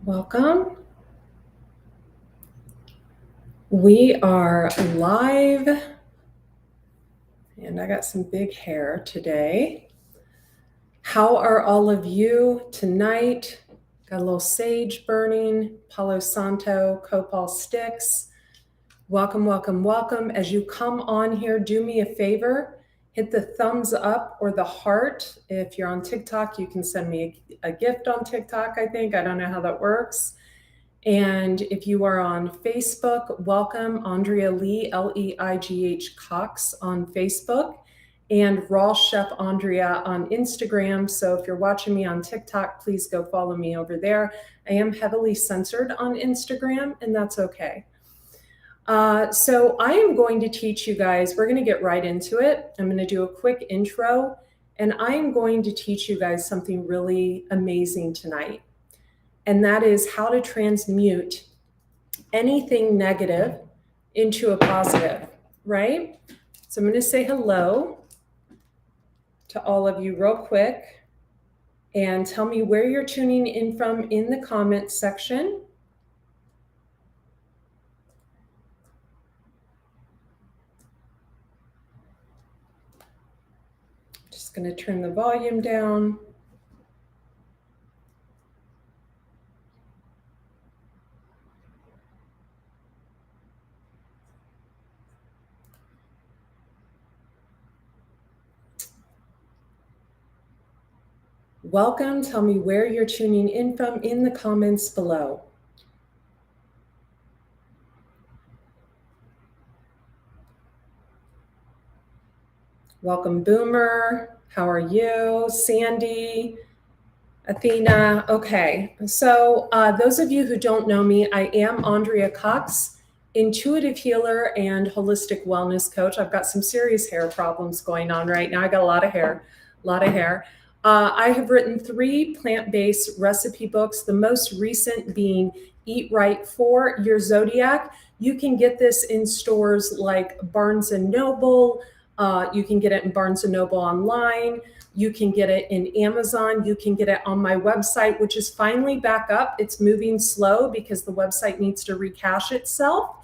Welcome. We are live, and I got some big hair today. How are all of you tonight? Got a little sage burning, Palo Santo, copal sticks. Welcome, welcome, welcome. As you come on here, do me a favor, hit the thumbs up or the heart. If you're on TikTok, you can send me a gift on TikTok, I think. I don't know how that works. And if you are on Facebook, welcome Andrea Lee, Leigh Cox on Facebook, and Raw Chef Andrea on Instagram. So if you're watching me on TikTok, please go follow me over there. I am heavily censored on Instagram, and that's okay. So I am going to teach you guys, we're going to get right into it. I'm going to do a quick intro, and I am going to teach you guys something really amazing tonight. And that is how to transmute anything negative into a positive, right? So I'm going to say hello to all of you real quick and tell me where you're tuning in from in the comments section. Just going to turn the volume down. Welcome. Tell me where you're tuning in from in the comments below. Welcome, Boomer. How are you? Sandy, Athena. Okay, so those of you who don't know me, I am Andrea Cox, intuitive healer and holistic wellness coach. I've got some serious hair problems going on right now. I got a lot of hair. I have written 3 plant-based recipe books, the most recent being Eat Right for Your Zodiac. You can get this in stores like Barnes & Noble. You can get it in Barnes & Noble online. You can get it in Amazon. You can get it on my website, which is finally back up. It's moving slow because the website needs to recache itself.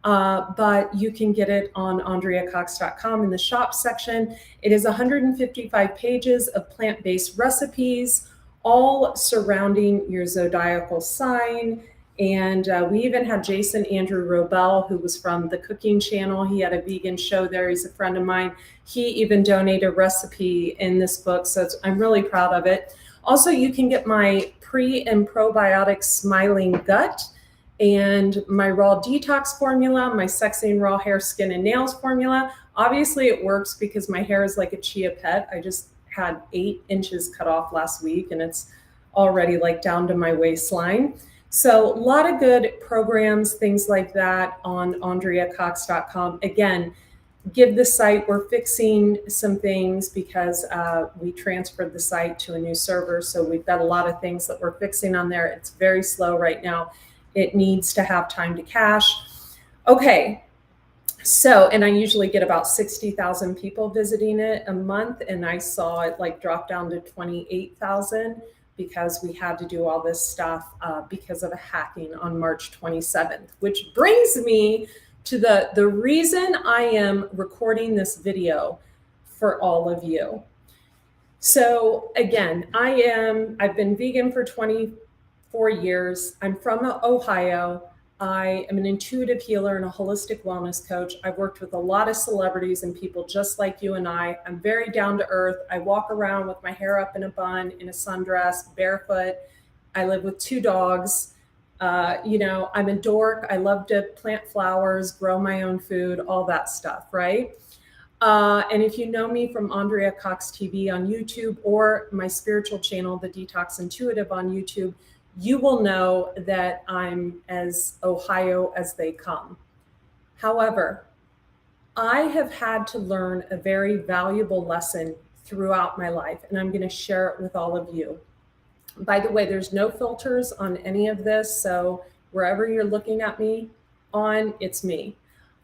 But you can get it on AndreaCox.com in the shop section. It is 155 pages of plant-based recipes, all surrounding your zodiacal sign. And we even had Jason Andrew Robel, who was from the cooking channel. He had a vegan show there. He's a friend of mine. He even donated a recipe in this book. So I'm really proud of it. Also, you can get my pre and probiotic smiling gut and my raw detox formula, my sexy and raw hair, skin and nails formula. Obviously it works because my hair is like a chia pet. I just had 8 inches cut off last week and it's already like down to my waistline. So a lot of good programs, things like that on AndreaCox.com. Again, give the site, we're fixing some things because we transferred the site to a new server. So we've got a lot of things that we're fixing on there. It's very slow right now. It needs to have time to cache. Okay, so, and I usually get about 60,000 people visiting it a month, and I saw it like drop down to 28,000 because we had to do all this stuff because of a hacking on March 27th, which brings me to the reason I am recording this video for all of you. So again, I've been vegan for 24 years. I'm from Ohio. I am an intuitive healer and a holistic wellness coach. I've worked with a lot of celebrities and people just like you and I. I'm very down to earth. I walk around with my hair up in a bun, in a sundress, barefoot. I live with 2 dogs. I'm a dork. I love to plant flowers, grow my own food, all that stuff, right? And if you know me from Andrea Cox TV on YouTube or my spiritual channel, The Detox Intuitive on YouTube, you will know that I'm as Ohio as they come. However, I have had to learn a very valuable lesson throughout my life, and I'm going to share it with all of you. By the way, there's no filters on any of this, so wherever you're looking at me on, it's me.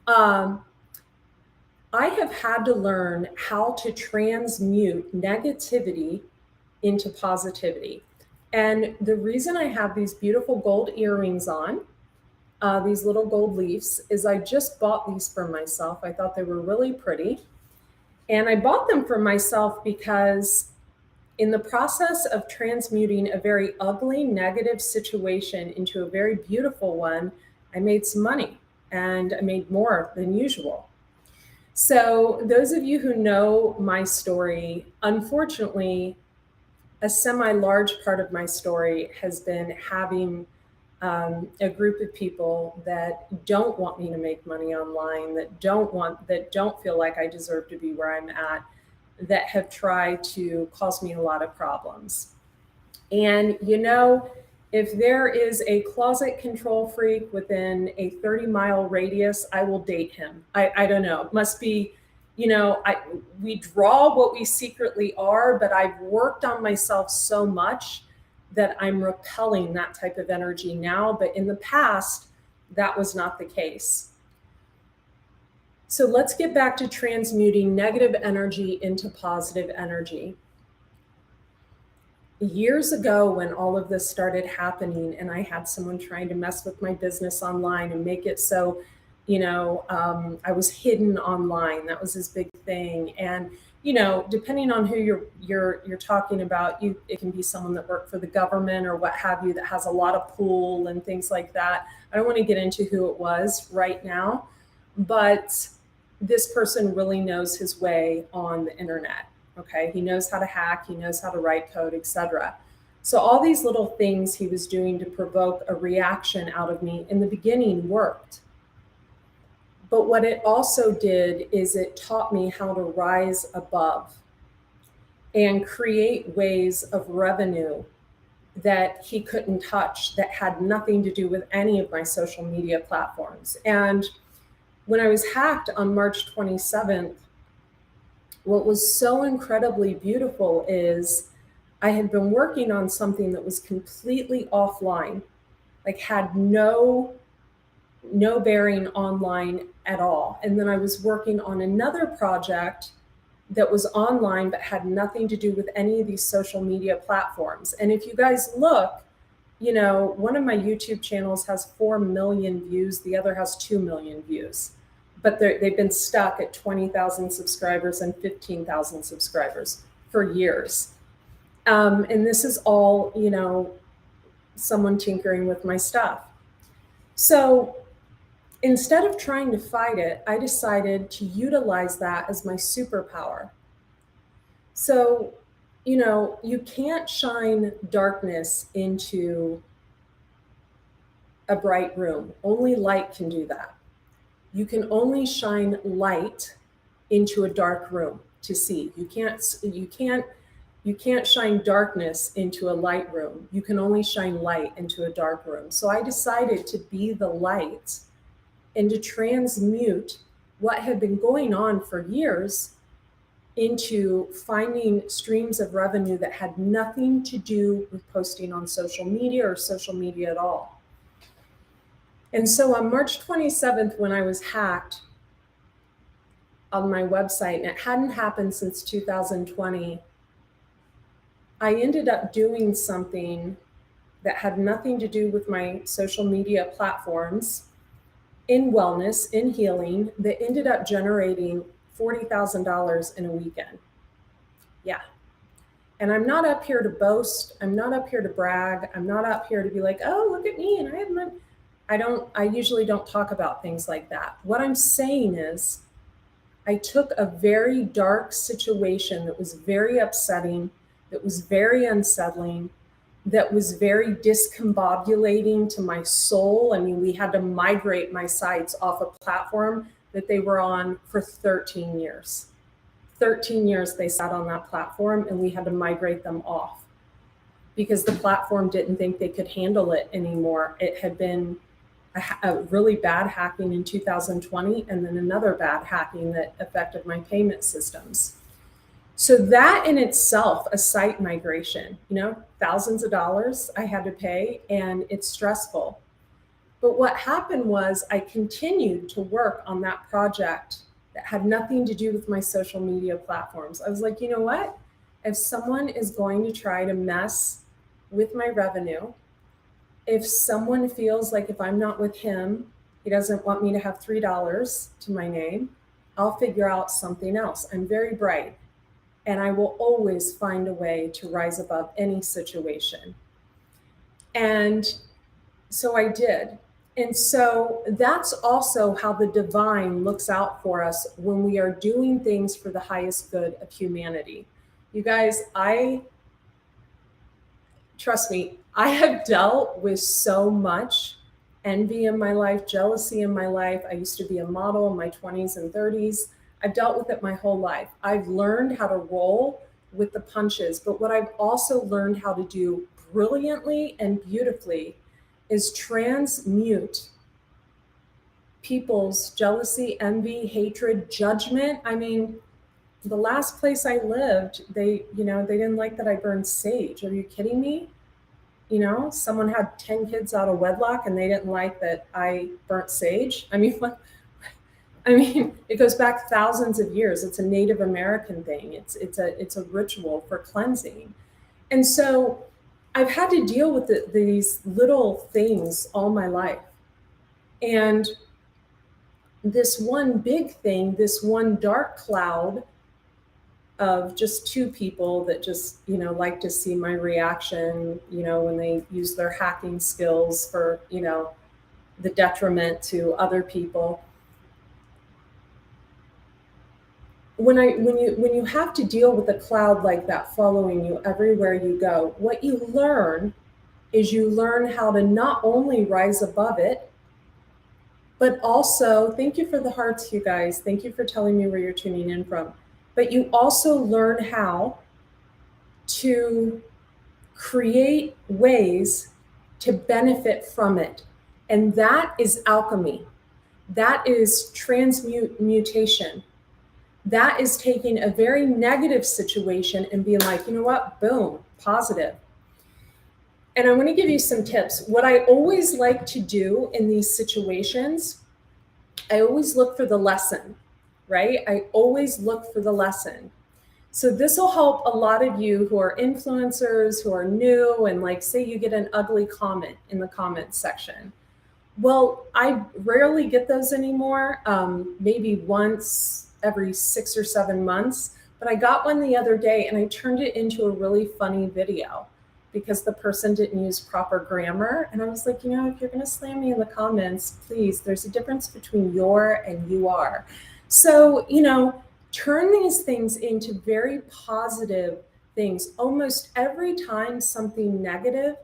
I have had to learn how to transmute negativity into positivity. And the reason I have these beautiful gold earrings on, these little gold leaves, is I just bought these for myself. I thought they were really pretty. And I bought them for myself because in the process of transmuting a very ugly, negative situation into a very beautiful one, I made some money, and I made more than usual. So those of you who know my story, unfortunately, a semi-large part of my story has been having a group of people that don't want me to make money online, that don't feel like I deserve to be where I'm at, that have tried to cause me a lot of problems. And you know, if there is a closet control freak within a 30-mile radius, I will date him. I don't know. It must be, you know, we draw what we secretly are, but I've worked on myself so much that I'm repelling that type of energy now. But in the past, that was not the case. So let's get back to transmuting negative energy into positive energy. Years ago, when all of this started happening and I had someone trying to mess with my business online and make it so, you know, I was hidden online. That was his big thing. And, you know, depending on who you're talking about, it can be someone that worked for the government or what have you, that has a lot of pull and things like that. I don't want to get into who it was right now, but this person really knows his way on the internet. Okay, he knows how to hack, he knows how to write code, etc. So all these little things he was doing to provoke a reaction out of me in the beginning worked. But what it also did is it taught me how to rise above and create ways of revenue that he couldn't touch, that had nothing to do with any of my social media platforms. And when I was hacked on March 27th, what was so incredibly beautiful is I had been working on something that was completely offline, like had no bearing online at all. And then I was working on another project that was online but had nothing to do with any of these social media platforms. And if you guys look, you know, one of my YouTube channels has 4 million views, the other has 2 million views. But they've been stuck at 20,000 subscribers and 15,000 subscribers for years. And this is all, you know, someone tinkering with my stuff. So instead of trying to fight it, I decided to utilize that as my superpower. So, you know, you can't shine darkness into a bright room. Only light can do that. You can only shine light into a dark room to see. You can't shine darkness into a light room. You can only shine light into a dark room. So I decided to be the light and to transmute what had been going on for years into finding streams of revenue that had nothing to do with posting on social media or social media at all. And so on March 27th, when I was hacked on my website, and it hadn't happened since 2020, I ended up doing something that had nothing to do with my social media platforms in wellness, in healing, that ended up generating $40,000 in a weekend. Yeah. And I'm not up here to boast. I'm not up here to brag. I'm not up here to be like, oh, look at me, and I have money. I usually don't talk about things like that. What I'm saying is I took a very dark situation that was very upsetting, that was very unsettling, that was very discombobulating to my soul. I mean, we had to migrate my sites off a platform that they were on for 13 years. 13 years they sat on that platform, and we had to migrate them off because the platform didn't think they could handle it anymore. It had been a really bad hacking in 2020, and then another bad hacking that affected my payment systems. So that in itself, a site migration, you know, thousands of dollars I had to pay, and it's stressful. But what happened was I continued to work on that project that had nothing to do with my social media platforms. I was like, you know what? If someone is going to try to mess with my revenue. If someone feels like if I'm not with him, he doesn't want me to have $3 to my name, I'll figure out something else. I'm very bright, and I will always find a way to rise above any situation. And so I did. And so that's also how the divine looks out for us when we are doing things for the highest good of humanity. You guys, trust me, I have dealt with so much envy in my life, jealousy in my life. I used to be a model in my 20s and 30s. I've dealt with it my whole life. I've learned how to roll with the punches, but what I've also learned how to do brilliantly and beautifully is transmute people's jealousy, envy, hatred, judgment. I mean, the last place I lived, they didn't like that I burned sage. Are you kidding me? Someone had 10 kids out of wedlock and they didn't like that I burnt sage. I mean, it goes back thousands of years. It's a Native American thing. It's a ritual for cleansing. And so I've had to deal with these little things all my life. And this one big thing, this one dark cloud of just two people that just, like to see my reaction, when they use their hacking skills for, the detriment to other people. When you have to deal with a cloud like that following you everywhere you go, what you learn is you learn how to not only rise above it, but also, thank you for the hearts, you guys. Thank you for telling me where you're tuning in from. But you also learn how to create ways to benefit from it. And that is alchemy. That is transmutation. That is taking a very negative situation and being like, you know what, boom, positive. And I'm going to give you some tips. What I always like to do in these situations, I always look for the lesson, right? I always look for the lesson. So this will help a lot of you who are influencers, who are new, and like, say you get an ugly comment in the comments section. Well, I rarely get those anymore, maybe once every 6 or 7 months. But I got one the other day and I turned it into a really funny video because the person didn't use proper grammar. And I was like, if you're going to slam me in the comments, please, there's a difference between your and you are. So, turn these things into very positive things. Almost every time something negative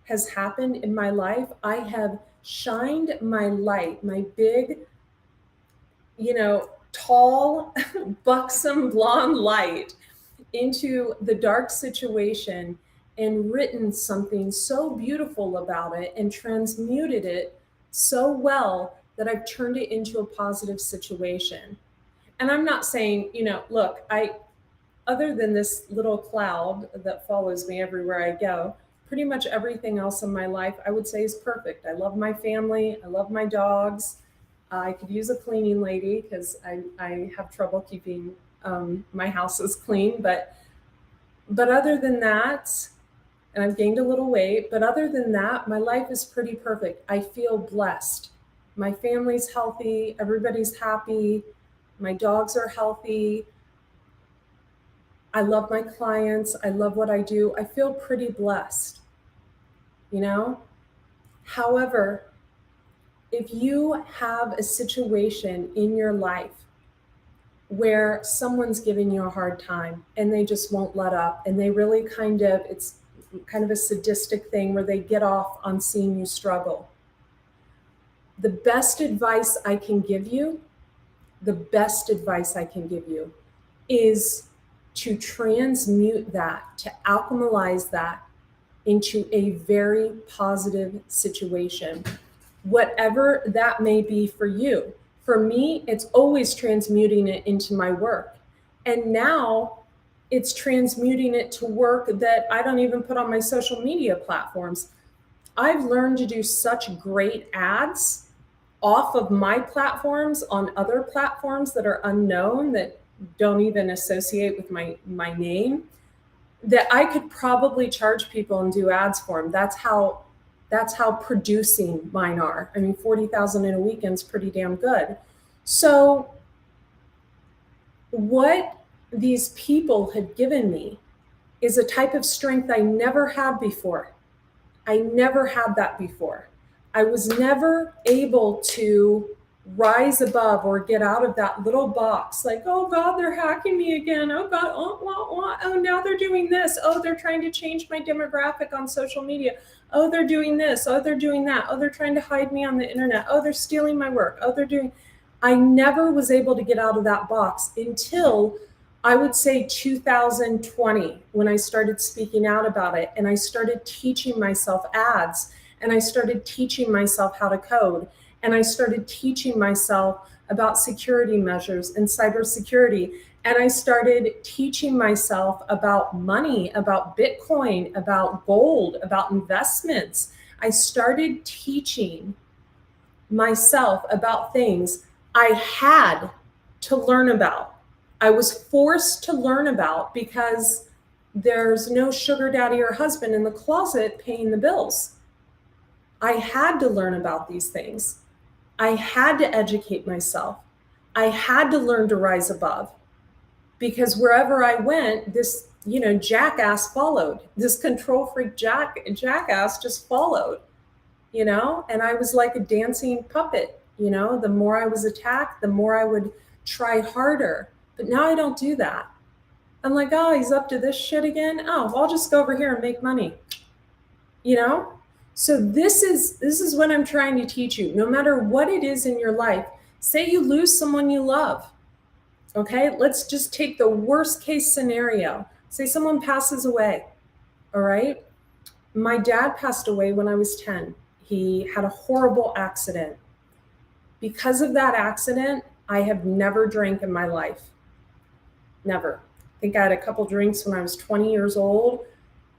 has happened in my life, I have shined my light, my big, tall, buxom blonde light into the dark situation and written something so beautiful about it and transmuted it so well that I've turned it into a positive situation. And I'm not saying, look, other than this little cloud that follows me everywhere I go, pretty much everything else in my life, I would say, is perfect. I love my family. I love my dogs. I could use a cleaning lady because I have trouble keeping my houses clean. But other than that, and I've gained a little weight, but other than that, my life is pretty perfect. I feel blessed. My family's healthy. Everybody's happy. My dogs are healthy. I love my clients. I love what I do. I feel pretty blessed, However, if you have a situation in your life where someone's giving you a hard time and they just won't let up, and they really it's kind of a sadistic thing where they get off on seeing you struggle, the best advice I can give you is to transmute that, to alchemize that into a very positive situation, whatever that may be for you. For me, it's always transmuting it into my work. And now it's transmuting it to work that I don't even put on my social media platforms. I've learned to do such great ads off of my platforms on other platforms that are unknown, that don't even associate with my name. that I could probably charge people and do ads for them. That's how producing mine are. I mean, 40,000 in a weekend's pretty damn good. So what these people had given me is a type of strength I never had before. I never had that before. I was never able to rise above or get out of that little box. Like, oh God, they're hacking me again. Oh God, oh, now they're doing this. Oh, they're trying to change my demographic on social media. Oh, they're doing this. Oh, they're doing that. Oh, they're trying to hide me on the internet. Oh, they're stealing my work. Oh, they're doing. I never was able to get out of that box until I would say 2020, when I started speaking out about it and I started teaching myself ads and I started teaching myself how to code and I started teaching myself about security measures and cybersecurity. And I started teaching myself about money, about Bitcoin, about gold, about investments. I started teaching myself about things I had to learn about. I was forced to learn about because there's no sugar daddy or husband in the closet paying the bills. I had to learn about these things. I had to educate myself. I had to learn to rise above, because wherever I went, this, jackass followed. This control freak jackass just followed, and I was like a dancing puppet. The more I was attacked, the more I would try harder. But now I don't do that. I'm like, oh, he's up to this shit again. Oh, well, I'll just go over here and make money. So this is what I'm trying to teach you. No matter what it is in your life, say you lose someone you love. Okay, let's just take the worst case scenario. Say someone passes away. All right. My dad passed away when I was 10. He had a horrible accident. Because of that accident, I have never drank in my life. Never. I think I had a couple drinks when I was 20 years old,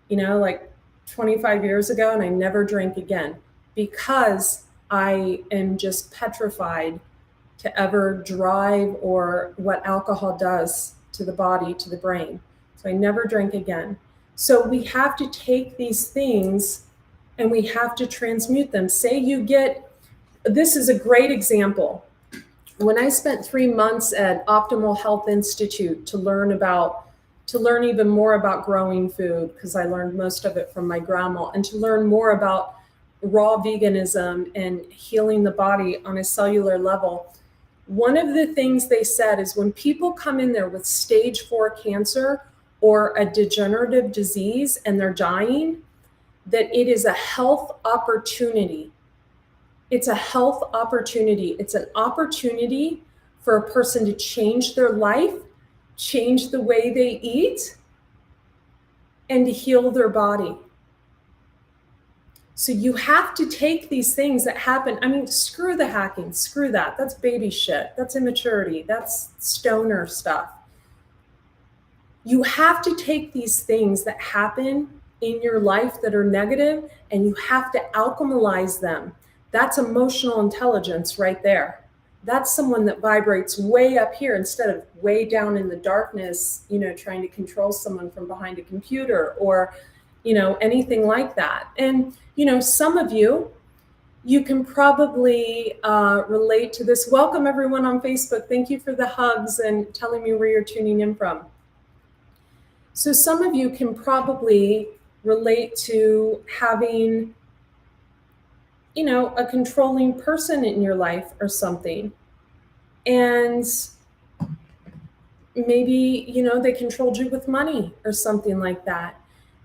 like 25 years ago, and I never drank again because I am just petrified to ever drive or what alcohol does to the body, to the brain. So I never drank again. So we have to take these things and we have to transmute them. Say you get, this is a great example. When I spent 3 months at Optimal Health Institute to learn even more about growing food, because I learned most of it from my grandma, and to learn more about raw veganism and healing the body on a cellular level, one of the things they said is when people come in there with stage 4 cancer or a degenerative disease and they're dying, that it is a health opportunity. It's a health opportunity. It's an opportunity for a person to change their life, change the way they eat, and to heal their body. So you have to take these things that happen. I mean, screw the hacking, screw that. That's baby shit. That's immaturity. That's stoner stuff. You have to take these things that happen in your life that are negative, and you have to alchemize them. That's emotional intelligence right there. That's someone that vibrates way up here instead of way down in the darkness, trying to control someone from behind a computer or, anything like that. And, some of you can probably relate to this. Welcome everyone on Facebook. Thank you for the hugs and telling me where you're tuning in from. So some of you can probably relate to having, a controlling person in your life or something. And maybe, they controlled you with money or something like that.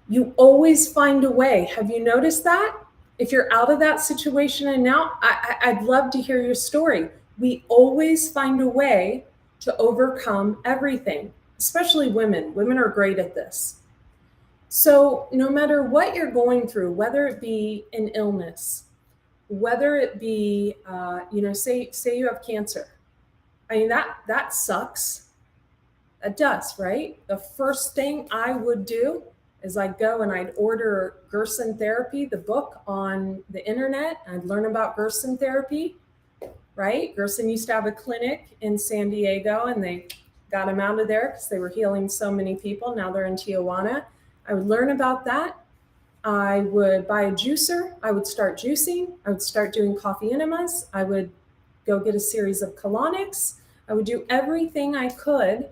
You always find a way. Have you noticed that? If you're out of that situation and now, I'd love to hear your story. We always find a way to overcome everything, especially women. Women are great at this. So no matter what you're going through, whether it be an illness, whether it be, say you have cancer. I mean, that sucks. It does, right? The first thing I would do is I'd go and I'd order Gerson Therapy, the book on the internet. I'd learn about Gerson Therapy, right? Gerson used to have a clinic in San Diego and they got him out of there because they were healing so many people. Now they're in Tijuana. I would learn about that. I would buy a juicer. I would start juicing. I would start doing coffee enemas. I would go get a series of colonics. I would do everything I could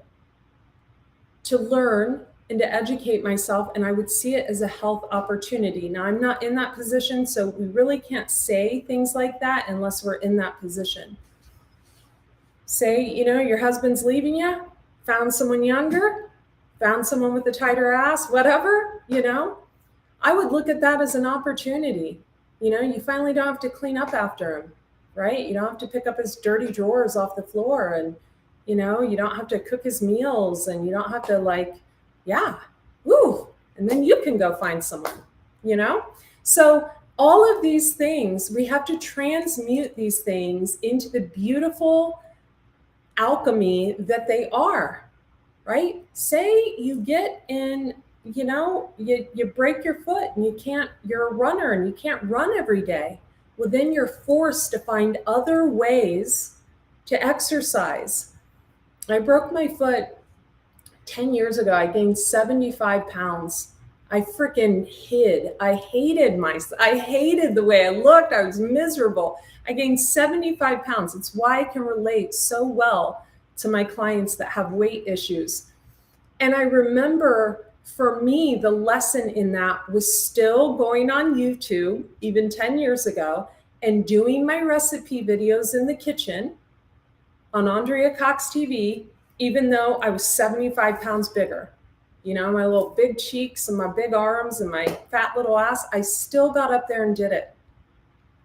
to learn and to educate myself, and I would see it as a health opportunity. Now, I'm not in that position, so we really can't say things like that unless we're in that position. Say, your husband's leaving you, found someone younger, found someone with a tighter ass, whatever, I would look at that as an opportunity. You finally don't have to clean up after him, right? You don't have to pick up his dirty drawers off the floor, and you don't have to cook his meals, and you don't have to and then you can go find someone, So all of these things, we have to transmute these things into the beautiful alchemy that they are, right? Say you get in, you break your foot and you're a runner and you can't run every day. Well, then you're forced to find other ways to exercise. I broke my foot 10 years ago. I gained 75 pounds. I freaking hid. I hated the way I looked. I was miserable. I gained 75 pounds. It's why I can relate so well to my clients that have weight issues. And I remember, for me, the lesson in that was still going on YouTube, even 10 years ago, and doing my recipe videos in the kitchen on Andrea Cox TV, even though I was 75 pounds bigger. My little big cheeks and my big arms and my fat little ass, I still got up there and did it.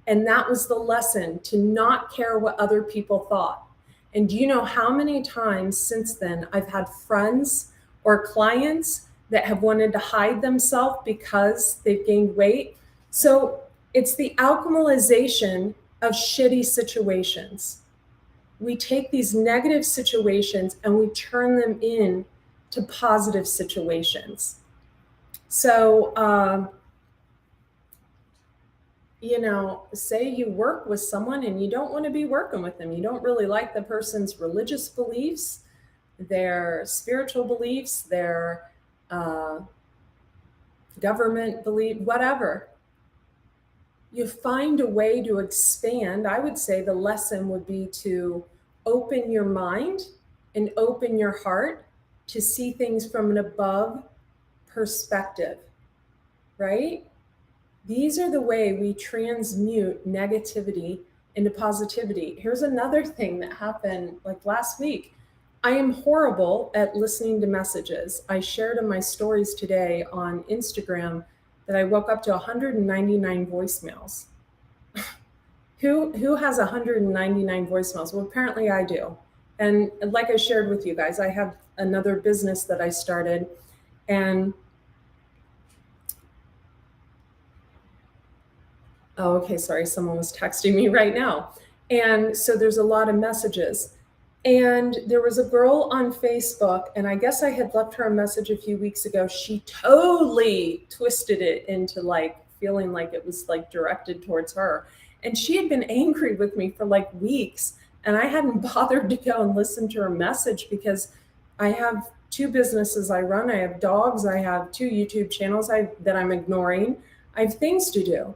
And that was the lesson, to not care what other people thought. And do you know how many times since then I've had friends or clients that have wanted to hide themselves because they've gained weight? So it's the alchemization of shitty situations. We take these negative situations and we turn them into positive situations. So, say you work with someone and you don't want to be working with them. You don't really like the person's religious beliefs, their spiritual beliefs, their government belief, whatever. You find a way to expand. I would say the lesson would be to open your mind and open your heart to see things from an above perspective, right? These are the way we transmute negativity into positivity. Here's another thing that happened like last week. I am horrible at listening to messages. I shared in my stories today on Instagram that I woke up to 199 voicemails. Who has 199 voicemails? Well, apparently I do. And like I shared with you guys, I have another business that I started, and oh, okay, sorry, someone was texting me right now. And so there's a lot of messages. And there was a girl on Facebook, and I guess I had left her a message a few weeks ago. She totally twisted it into feeling like it was directed towards her. And she had been angry with me for weeks, and I hadn't bothered to go and listen to her message because I have 2 businesses I run. I have dogs. I have 2 YouTube channels that I'm ignoring. I have things to do.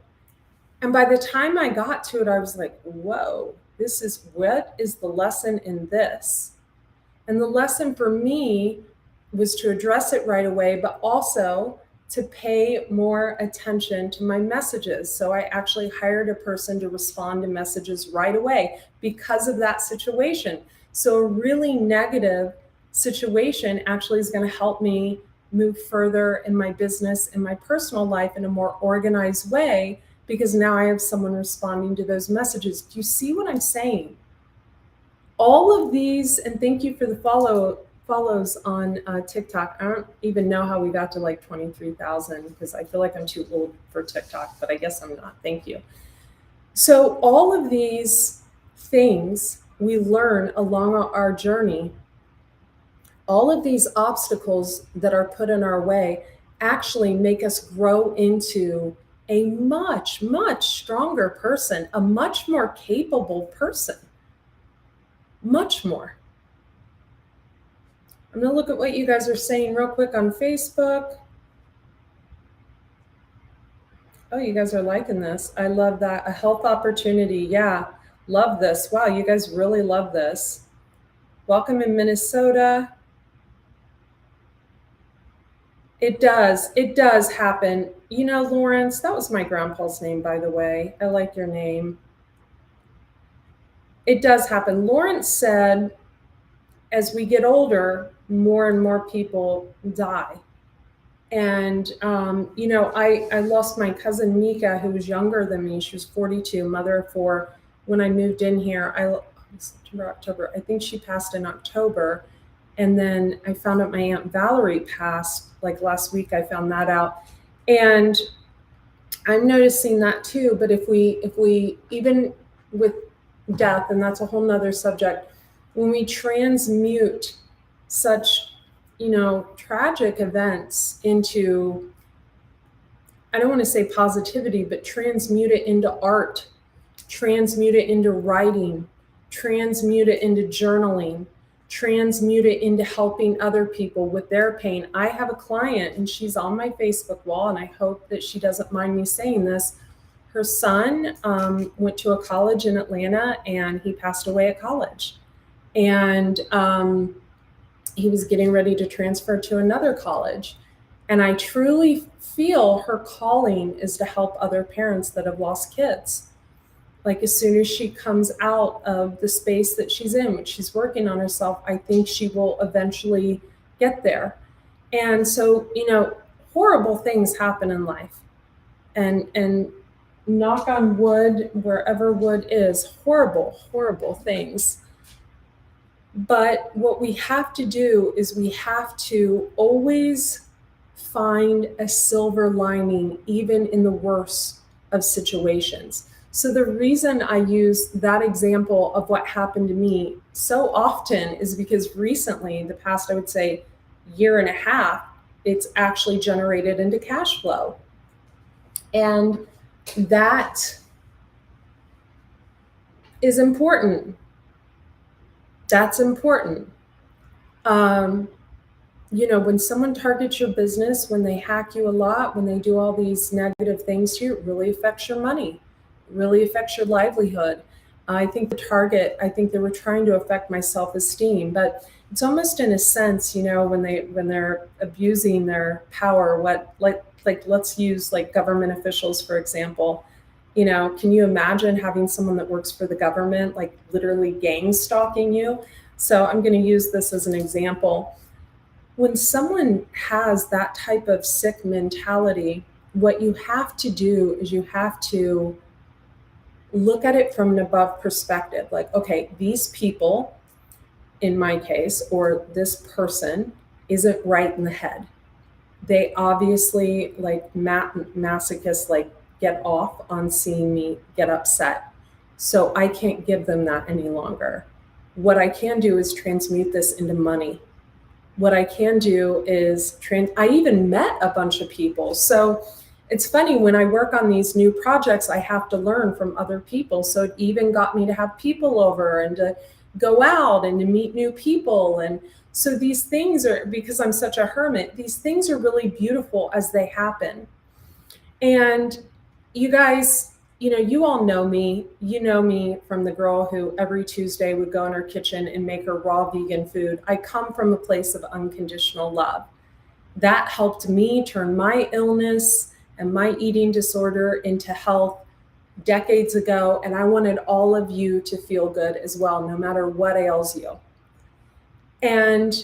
And by the time I got to it, I was like, whoa, what is the lesson in this? And the lesson for me was to address it right away, but also to pay more attention to my messages. So I actually hired a person to respond to messages right away because of that situation. So a really negative situation actually is going to help me move further in my business, in my personal life, in a more organized way, because now I have someone responding to those messages. Do you see what I'm saying? All of these, and thank you for the follows on TikTok. I don't even know how we got to 23,000 because I feel like I'm too old for TikTok, but I guess I'm not. Thank you. So all of these things we learn along our journey, all of these obstacles that are put in our way actually make us grow into a much, much stronger person, a much more capable person, much more. I'm going to look at what you guys are saying real quick on Facebook. Oh, you guys are liking this. I love that. A health opportunity. Yeah, love this. Wow, you guys really love this. Welcome in Minnesota. It does. It does happen. You know, Lawrence, that was my grandpa's name, by the way. I like your name. It does happen. Lawrence said, as we get older, more and more people die. And, you know, I lost my cousin Mika, who was younger than me. She was 42, mother of four. When I moved in here, September, October, I think she passed in October. And then I found out my Aunt Valerie passed, like last week, I found that out. And I'm noticing that too. But if we, even with death, and that's a whole nother subject, when we transmute such, you know, tragic events into, I don't want to say positivity, but transmute it into art, transmute it into writing, transmute it into journaling, transmute it into helping other people with their pain. I have a client, and she's on my Facebook wall, and I hope that she doesn't mind me saying this. Her son went to a college in Atlanta, and he passed away at college. And he was getting ready to transfer to another college. And I truly feel her calling is to help other parents that have lost kids. Like, as soon as she comes out of the space that she's in, which she's working on herself, I think she will eventually get there. And so, you know, horrible things happen in life. And knock on wood, wherever wood is, horrible, horrible things. But what we have to do is we have to always find a silver lining, even in the worst of situations. So the reason I use that example of what happened to me so often is because recently, the past, I would say, year and a half, it's actually generated into cash flow. And that is important. That's important. You know, when someone targets your business, when they hack you a lot, when they do all these negative things to you, it really affects your money, it really affects your livelihood. I think I think they were trying to affect my self-esteem, but it's almost in a sense, you know, when they're abusing their power, like let's use like government officials, for example. You know, can you imagine having someone that works for the government, like literally gang stalking you? So I'm going to use this as an example. When someone has that type of sick mentality, what you have to do is you have to look at it from an above perspective. Like, okay, these people, in my case, or this person isn't right in the head. They obviously, like masochists, like get off on seeing me get upset. So I can't give them that any longer. What I can do is transmute this into money. What I can do is I even met a bunch of people. So it's funny, when I work on these new projects, I have to learn from other people. So it even got me to have people over and to go out and to meet new people. And so these things are, because I'm such a hermit, these things are really beautiful as they happen. And you guys, you know, you all know me. You know me from the girl who every Tuesday would go in her kitchen and make her raw vegan food. I come from a place of unconditional love. That helped me turn my illness and my eating disorder into health decades ago. And I wanted all of you to feel good as well, no matter what ails you. And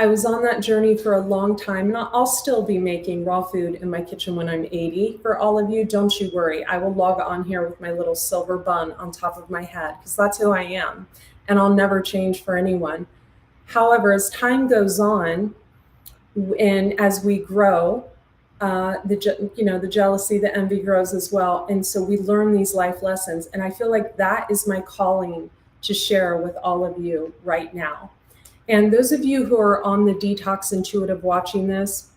I was on that journey for a long time, and I'll still be making raw food in my kitchen when I'm 80. For all of you, don't you worry. I will log on here with my little silver bun on top of my head, because that's who I am, and I'll never change for anyone. However, as time goes on, and as we grow, the jealousy, the envy grows as well, and so we learn these life lessons. And I feel like that is my calling to share with all of you right now. And those of you who are on the Detox Intuitive watching this,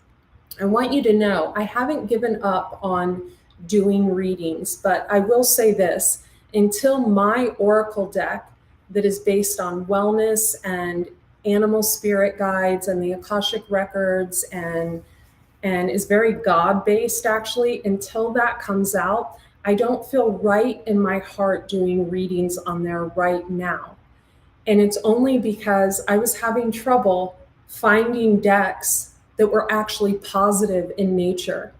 I want you to know I haven't given up on doing readings, but I will say this: until my oracle deck that is based on wellness and animal spirit guides and the Akashic records and and is very God-based actually. Until that comes out, I don't feel right in my heart doing readings on there right now. And it's only because I was having trouble finding decks that were actually positive in nature.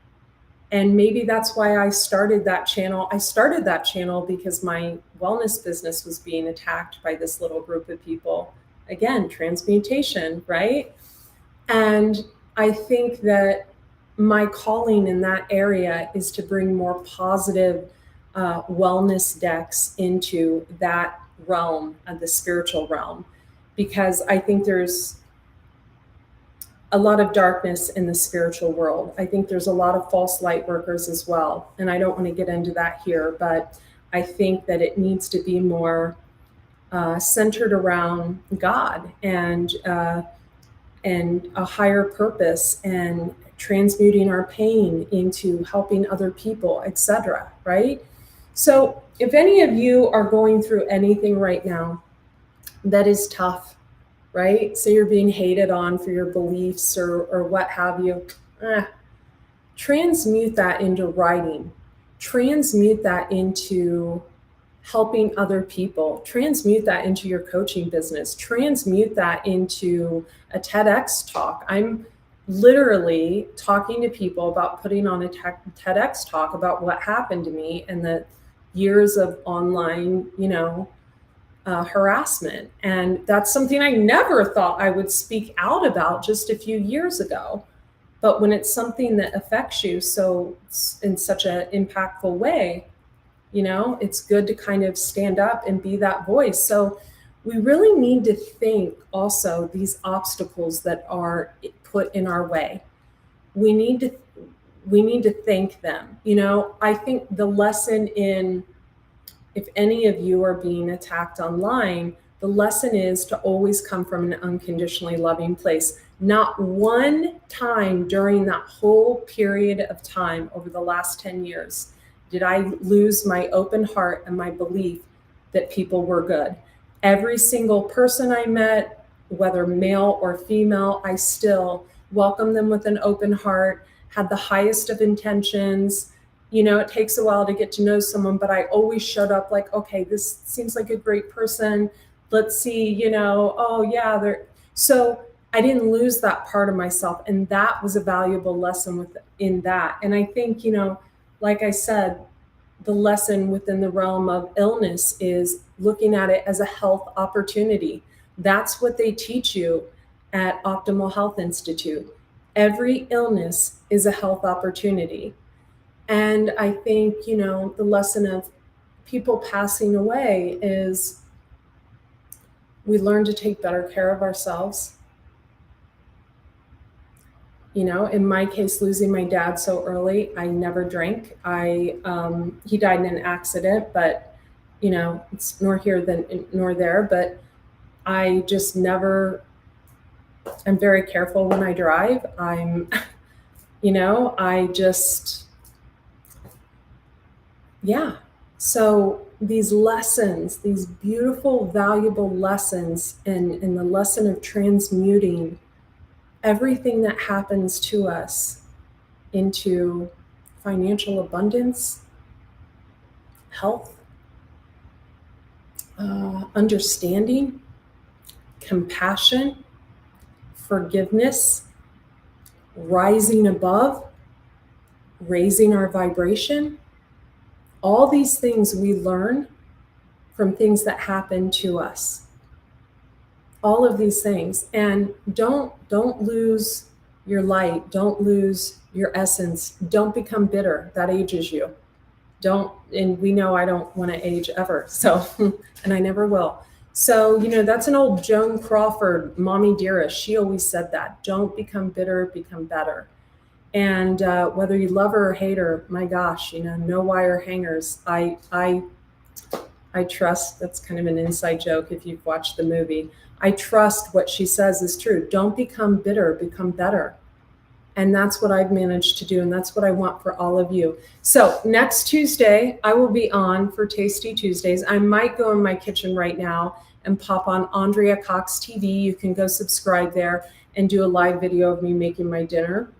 And maybe that's why I started that channel. I started that channel because my wellness business was being attacked by this little group of people. Again, transmutation, right? And I think that my calling in that area is to bring more positive wellness decks into that realm, the spiritual realm, because I think there's a lot of darkness in the spiritual world. I think there's a lot of false light workers as well. And I don't want to get into that here, but I think that it needs to be more centered around God and a higher purpose, and transmuting our pain into helping other people, etc. Right? So if any of you are going through anything right now that is tough, right? Say you're being hated on for your beliefs or what have you, transmute that into writing, transmute that into helping other people, transmute that into your coaching business, transmute that into a TEDx talk. I'm literally talking to people about putting on a TEDx talk about what happened to me and the years of online, harassment. And that's something I never thought I would speak out about just a few years ago. But when it's something that affects you so in such an impactful way, it's good to kind of stand up and be that voice. So we really need to think also these obstacles that are put in our way. We need to think them. I think the lesson in, if any of you are being attacked online, the lesson is to always come from an unconditionally loving place. Not one time during that whole period of time over the last 10 years did I lose my open heart and my belief that people were good. Every single person I met, whether male or female, I still welcomed them with an open heart, had the highest of intentions. It takes a while to get to know someone, but I always showed up like, okay, this seems like a great person. Let's see, oh yeah, so I didn't lose that part of myself. And that was a valuable lesson within that. And I think, like I said, the lesson within the realm of illness is looking at it as a health opportunity. That's what they teach you at Optimal Health Institute. Every illness is a health opportunity. And I think, the lesson of people passing away is we learn to take better care of ourselves. In my case, losing my dad so early, I never drank. He died in an accident, but, it's nor here nor there, but I just never, I'm very careful when I drive. So these lessons, these beautiful, valuable lessons, and the lesson of transmuting everything that happens to us into financial abundance, health, understanding, compassion, forgiveness, rising above, raising our vibration. All these things we learn from things that happen to us. All of these things. And don't lose your light. Don't lose your essence. Don't become bitter. That ages you. And we know I don't want to age ever. So, and I never will. So, that's an old Joan Crawford, Mommy Dearest. She always said that. Don't become bitter, become better. And whether you love her or hate her, my gosh, no wire hangers. I trust, that's kind of an inside joke if you've watched the movie. I trust what she says is true. Don't become bitter, become better. And that's what I've managed to do. And that's what I want for all of you. So next Tuesday, I will be on for Tasty Tuesdays. I might go in my kitchen right now and pop on Andrea Cox TV. You can go subscribe there and do a live video of me making my dinner.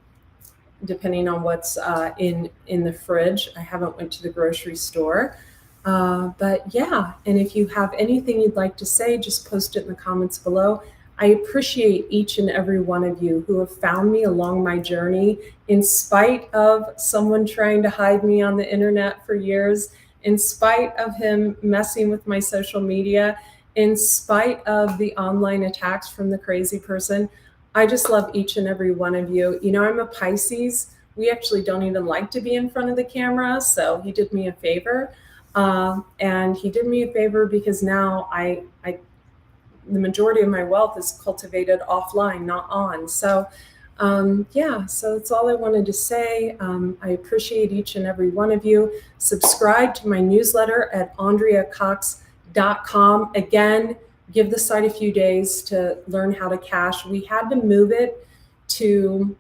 depending on what's in the fridge. I haven't went to the grocery store. But yeah, and if you have anything you'd like to say, just post it in the comments below. I appreciate each and every one of you who have found me along my journey, in spite of someone trying to hide me on the internet for years, in spite of him messing with my social media, in spite of the online attacks from the crazy person. I just love each and every one of you. You know, I'm a Pisces. We actually don't even like to be in front of the camera, so he did me a favor. And he did me a favor because now the majority of my wealth is cultivated offline, not on. So yeah, so that's all I wanted to say. I appreciate each and every one of you. Subscribe to my newsletter at AndreaCox.com. Again, give the site a few days to learn how to cash. We had to move it to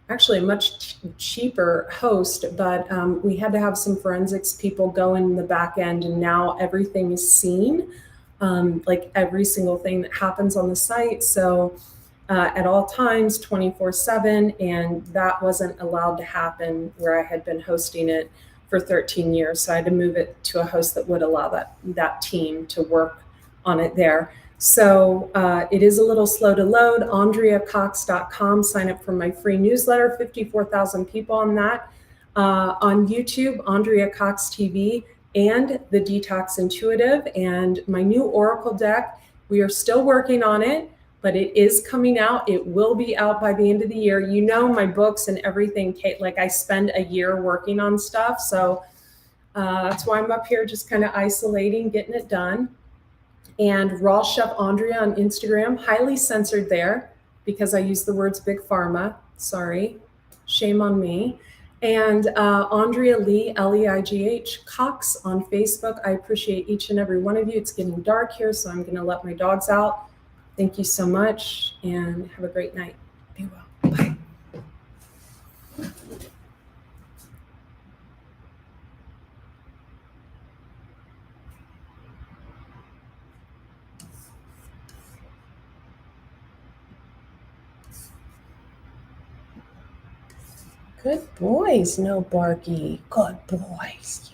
actually a much cheaper host, but we had to have some forensics people go in the back end, and now everything is seen, like every single thing that happens on the site. So at all times, 24/7, and that wasn't allowed to happen where I had been hosting it for 13 years. So I had to move it to a host that would allow that team to work on it there. So it is a little slow to load. AndreaCox.com. Sign up for my free newsletter. 54,000 people on that. On YouTube, Andrea Cox TV, and the Detox Intuitive, and my new Oracle deck. We are still working on it, but it is coming out. It will be out by the end of the year. You know, my books and everything, Kate, like I spend a year working on stuff. So that's why I'm up here just kind of isolating, getting it done. And Raw Chef Andrea on Instagram, highly censored there because I use the words Big Pharma. Sorry, shame on me. And Andrea Lee, Leigh, Cox on Facebook. I appreciate each and every one of you. It's getting dark here, so I'm going to let my dogs out. Thank you so much, and have a great night. Be well. Bye. Good boys, no Barky. Good boys.